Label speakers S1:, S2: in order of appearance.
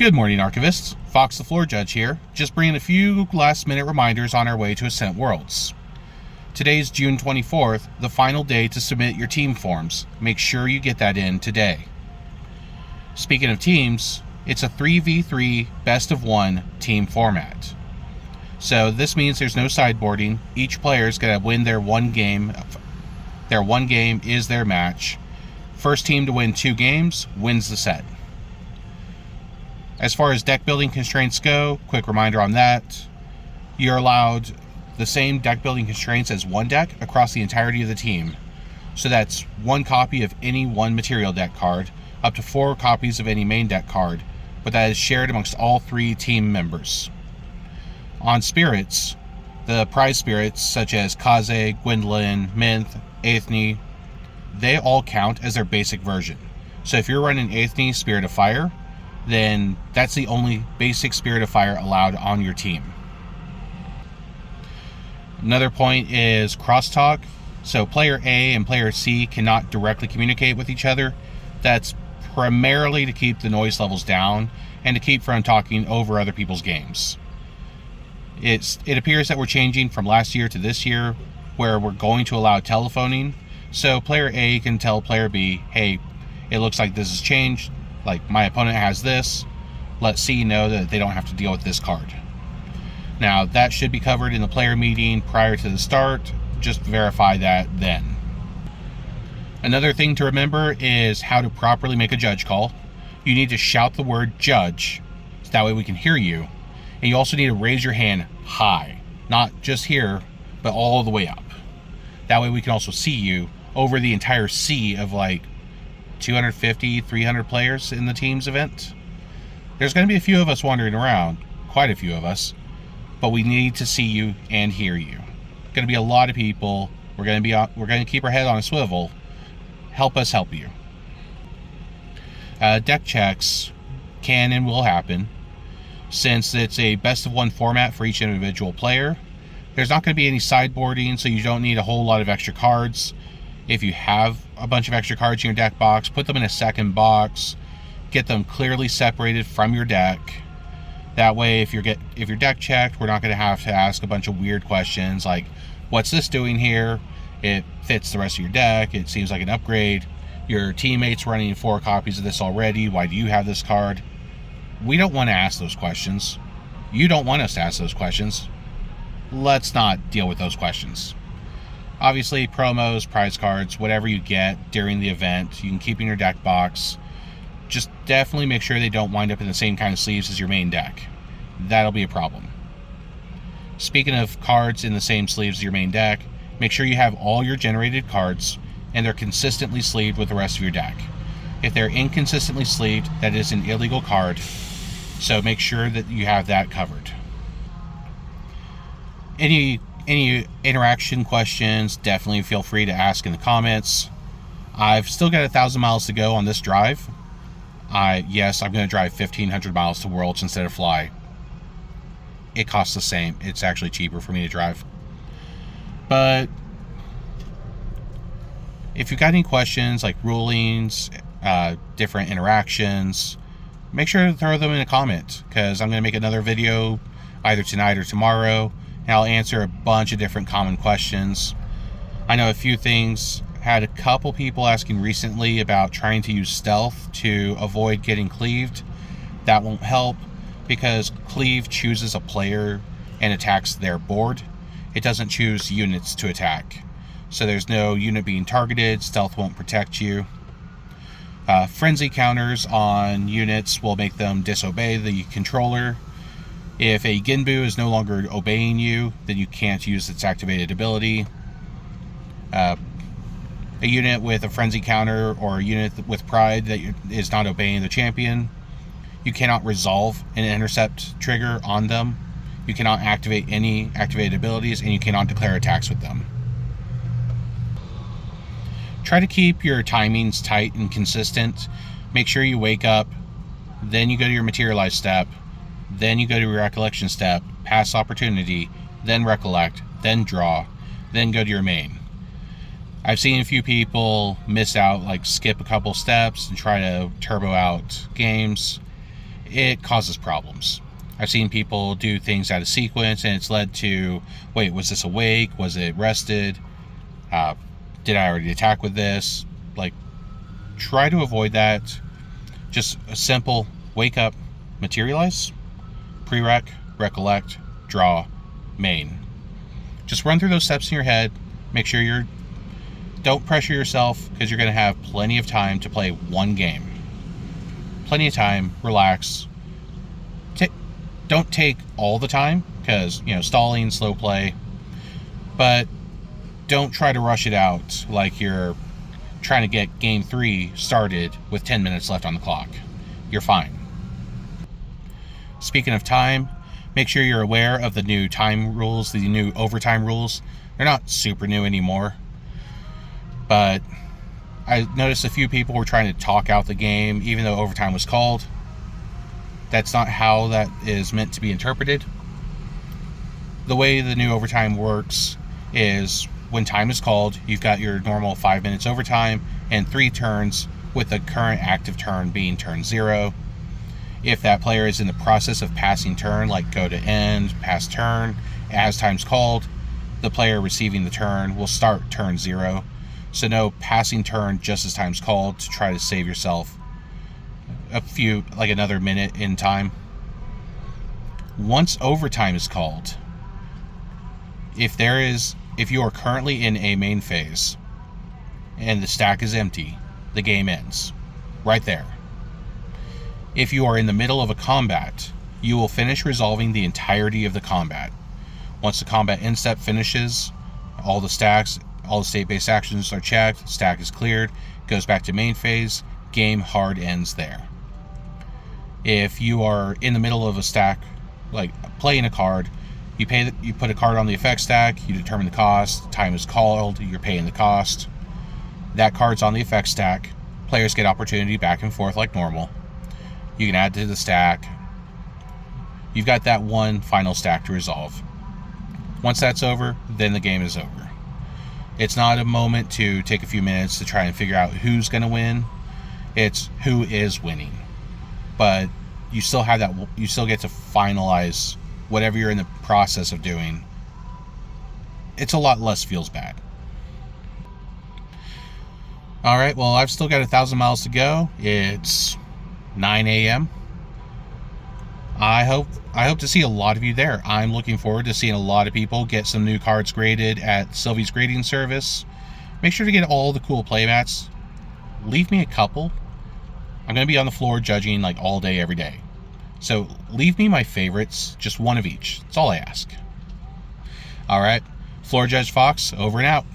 S1: Good morning, Archivists. Fox the Floor Judge here, just bringing a few last-minute reminders on our way to Ascent Worlds. Today's June 24th, the final day to submit your team forms. Make sure you get that in today. Speaking of teams, it's a 3v3 best-of-1 team format. So this means there's no sideboarding. Each player's going to win their one game. Their one game is their match. First team to win 2 games wins the set. As far as deck building constraints go, quick reminder on that. You're allowed the same deck building constraints as one deck across the entirety of the team. So that's 1 copy of any one material deck card, up to 4 copies of any main deck card, but that is shared amongst all 3 team members. On spirits, the prize spirits such as Kaze, Gwendolyn, Minth, Aethne, they all count as their basic version. So if you're running Aethne Spirit of Fire, then that's the only basic Spirit of Fire allowed on your team. Another point is crosstalk. So player A and player C cannot directly communicate with each other. That's primarily to keep the noise levels down and to keep from talking over other people's games. It appears that we're changing from last year to this year, where we're going to allow telephoning. So player A can tell player B, hey, it looks like this has changed. Like, my opponent has this. Let C know that they don't have to deal with this card. Now, that should be covered in the player meeting prior to the start. Just verify that then. Another thing to remember is how to properly make a judge call. You need to shout the word judge, so that way we can hear you. And you also need to raise your hand high. Not just here, but all the way up. That way we can also see you over the entire sea of like 250, 300 players in the team's event. There's going to be a few of us wandering around, quite a few of us, but we need to see you and hear you. Going to be a lot of people. We're going to keep our head on a swivel. Help us help you. Deck checks can and will happen. Since it's a best-of-one format for each individual player, there's not going to be any sideboarding, so you don't need a whole lot of extra cards. If you have a bunch of extra cards in your deck box, put them in a second box. Get them clearly separated from your deck. That way, if you're deck checked, we're not going to have to ask a bunch of weird questions like, what's this doing here? It fits the rest of your deck. It seems like an upgrade. Your teammate's running 4 copies of this already. Why do you have this card? We don't want to ask those questions. You don't want us to ask those questions. Let's not deal with those questions. Obviously, promos, prize cards, whatever you get during the event, you can keep in your deck box. Just definitely make sure they don't wind up in the same kind of sleeves as your main deck. That'll be a problem. Speaking of cards in the same sleeves as your main deck, make sure you have all your generated cards and they're consistently sleeved with the rest of your deck. If they're inconsistently sleeved, that is an illegal card, so make sure that you have that covered. Any interaction questions, definitely feel free to ask in the comments. I've still got 1,000 miles to go on this drive. Yes, I'm going to drive 1,500 miles to Worlds instead of fly. It costs the same. It's actually cheaper for me to drive. But if you've got any questions like rulings, different interactions, make sure to throw them in a comment, because I'm going to make another video either tonight or tomorrow, and I'll answer a bunch of different common questions. I know a few things. Had a couple people asking recently about trying to use stealth to avoid getting cleaved. That won't help, because cleave chooses a player and attacks their board. It doesn't choose units to attack. So there's no unit being targeted. Stealth won't protect you. Frenzy counters on units will make them disobey the controller. If a Ginbu is no longer obeying you, then you can't use its activated ability. A unit with a frenzy counter or a unit with pride that is not obeying the champion, you cannot resolve an intercept trigger on them. You cannot activate any activated abilities, and you cannot declare attacks with them. Try to keep your timings tight and consistent. Make sure you wake up, then you go to your materialize step, then you go to your recollection step, pass opportunity, then recollect, then draw, then go to your main. I've seen a few people miss out, like skip a couple steps and try to turbo out games. it causes problems. I've seen people do things out of sequence, and it's led to, wait, was this awake? Was it rested? Did I already attack with this? Like, try to avoid that. Just a simple wake up, materialize, prereq, recollect, draw, main. Just run through those steps in your head. Make sure don't pressure yourself, because you're going to have plenty of time to play one game. Plenty of time, relax. Don't take all the time, because, stalling, slow play, but don't try to rush it out like you're trying to get game 3 started with 10 minutes left on the clock. You're fine. Speaking of time, make sure you're aware of the new time rules, the new overtime rules. They're not super new anymore, but I noticed a few people were trying to talk out the game even though overtime was called. That's not how that is meant to be interpreted. The way the new overtime works is when time is called, you've got your normal 5 minutes overtime and 3 turns, with the current active turn being turn 0. If that player is in the process of passing turn, like go to end, pass turn, as time's called, the player receiving the turn will start turn 0. So no passing turn just as time's called to try to save yourself another minute in time. Once overtime is called, if you are currently in a main phase and the stack is empty, the game ends right there. If you are in the middle of a combat, you will finish resolving the entirety of the combat. Once the combat end step finishes, all the state-based actions are checked, stack is cleared, goes back to main phase, game hard ends there. If you are in the middle of a stack, like playing a card, you put a card on the effect stack, you determine the cost, time is called, you're paying the cost. That card's on the effect stack. Players get opportunity back and forth like normal. You can add to the stack. You've got that one final stack to resolve. Once that's over, then the game is over. It's not a moment to take a few minutes to try and figure out who's going to win. It's who is winning. But you still have that. You still get to finalize whatever you're in the process of doing. It's a lot less feels bad. All right, well, I've still got 1,000 miles to go. It's 9 a.m. I hope to see a lot of you there. I'm looking forward to seeing a lot of people get some new cards graded at Sylvie's grading service. Make sure to get all the cool playmats. Leave me a couple. I'm going to be on the floor judging like all day, every day. So leave me my favorites, just one of each. That's all I ask. All right, Floor Judge Fox, over and out.